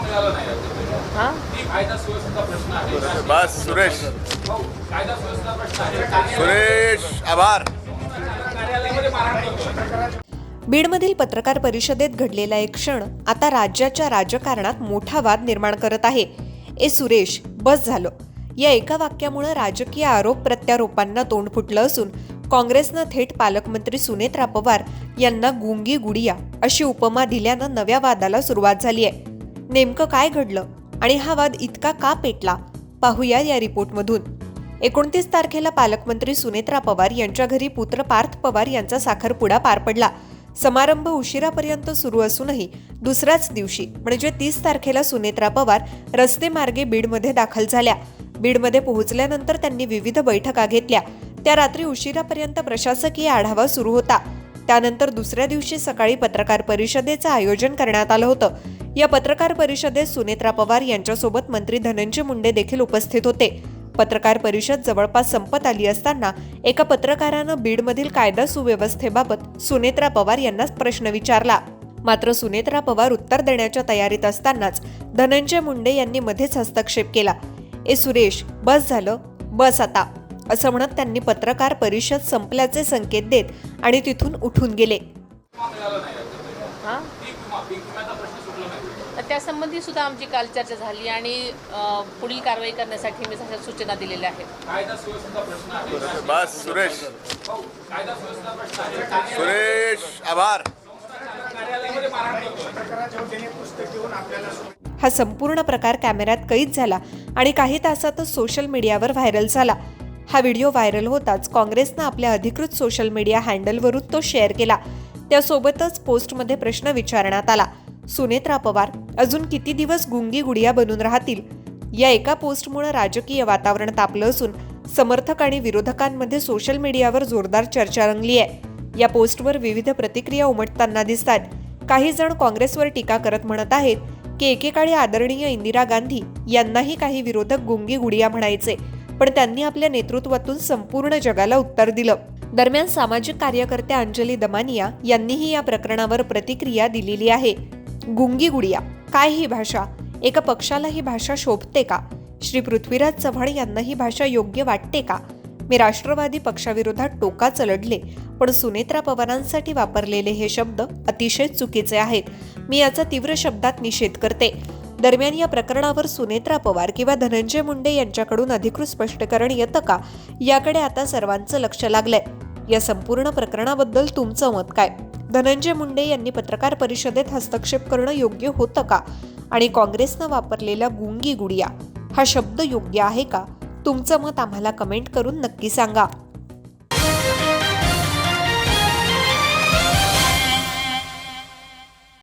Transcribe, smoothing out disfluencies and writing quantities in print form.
हां बस सुरेश आभार. बीडमधील पत्रकार परिषदेत घडलेला एक क्षण आता राज्याच्या राजकारणात मोठा वाद निर्माण करत आहे. सुरेश, बस झालं. या एका वाक्यामुळे राजकीय आरोप प्रत्यारोपांना तोंड फुटलं असून काँग्रेसनं थेट पालकमंत्री सुनेत्रा पवार यांना गुंगी गुडिया अशी उपमा दिल्यानं नव्या वादाला सुरुवात झाली आहे. नेमकं काय घडलं आणि हा वाद इतका का पेटला, पाहूया या रिपोर्टमधून. 29 तारखेला पालकमंत्री सुनेत्रा पवार यांच्या घरी पुत्र पार्थ पवार यांचा साखरपुडा पार पडला. समारंभ उशिरापर्यंत सुरू असूनही दुसऱ्याच दिवशी म्हणजे 30 तारखेला सुनेत्रा पवार रस्ते मार्गे बीडमध्ये दाखल झाल्या. बीडमध्ये पोहोचल्यानंतर त्यांनी विविध बैठका घेतल्या. त्या रात्री उशिरापर्यंत प्रशासकीय आढावा सुरू होता. त्यानंतर दुसऱ्या दिवशी सकाळी पत्रकार परिषदेचं आयोजन करण्यात आलं होतं. या पत्रकार परिषदेत सुनेत्रा पवार यांच्यासोबत मंत्री धनंजय मुंडे देखील उपस्थित होते. पत्रकार परिषद जवळपास संपत आली असताना एका पत्रकारानं बीडमधील कायदा सुव्यवस्थेबाबत सुनेत्रा पवार यांना प्रश्न विचारला. मात्र सुनेत्रा पवार उत्तर देण्याच्या तयारीत असतानाच धनंजय मुंडे यांनी मध्येच हस्तक्षेप केला. सुरेश, बस झालं, बस आता, असं म्हणत त्यांनी पत्रकार परिषद संपल्याचे संकेत देत आणि तिथून उठून गेले. हां त्यासंबंधी सुद्धा आमची काल चर्चा झाली आणि पुढील कारवाई करण्यासाठी मी तशा सूचना दिलेल्या आहेत. बस सुरेश आभार. हा संपूर्ण प्रकार कॅमेऱ्यात कैद झाला आणि काही तासातच सोशल मीडियावर व्हायरल झाला. हा व्हिडिओ व्हायरल होताच काँग्रेसनं आपल्या अधिकृत सोशल मीडिया हँडलवरून तो शेअर केला. त्यासोबतच पोस्टमध्ये प्रश्न विचारण्यात आला, सुनेत्रा पवार अजून किती दिवस गुंगी गुडिया बनून राहतील? या एका पोस्टमुळे राजकीय वातावरण तापलं असून समर्थक आणि विरोधकांमध्ये सोशल मीडियावर जोरदार चर्चा रंगली आहे. या पोस्टवर विविध प्रतिक्रिया उमटताना दिसतात. काही जण काँग्रेसवर टीका करत म्हणत आहेत की एकेकाळी आदरणीय इंदिरा गांधी यांनाही काही विरोधक गुंगी गुडिया म्हणायचे, पण त्यांनी आपल्या नेतृत्वातून संपूर्ण जगाला उत्तर दिलं. दरम्यान सामाजिक कार्यकर्त्या अंजली दमानिया यांनीही या प्रकरणावर प्रतिक्रिया दिलेली आहे. गुंगी गुडिया, काय ही भाषा? एका पक्षाला ही भाषा शोभते का? श्री पृथ्वीराज चव्हाण यांना ही भाषा योग्य वाटते का? मी राष्ट्रवादी पक्षाविरोधात टोकाचं लढले, पण सुनेत्रा पवारांसाठी वापरलेले हे शब्द अतिशय चुकीचे आहेत. मी याचा तीव्र शब्दात निषेध करते. दरम्यान या प्रकरणावर सुनेत्रा पवार किंवा धनंजय मुंडे यांच्याकडून अधिकृत स्पष्टीकरण येतं का, याकडे आता सर्वांचं लक्ष लागलंय. या संपूर्ण प्रकरणाबद्दल तुमचं मत काय? धनंजय मुंडे यांनी पत्रकार परिषदेत हस्तक्षेप करणं योग्य होतं का? आणि काँग्रेसनं वापरलेला गुंगी गुडिया हा शब्द योग्य आहे का? तुमचं मत आम्हाला कमेंट करून नक्की सांगा.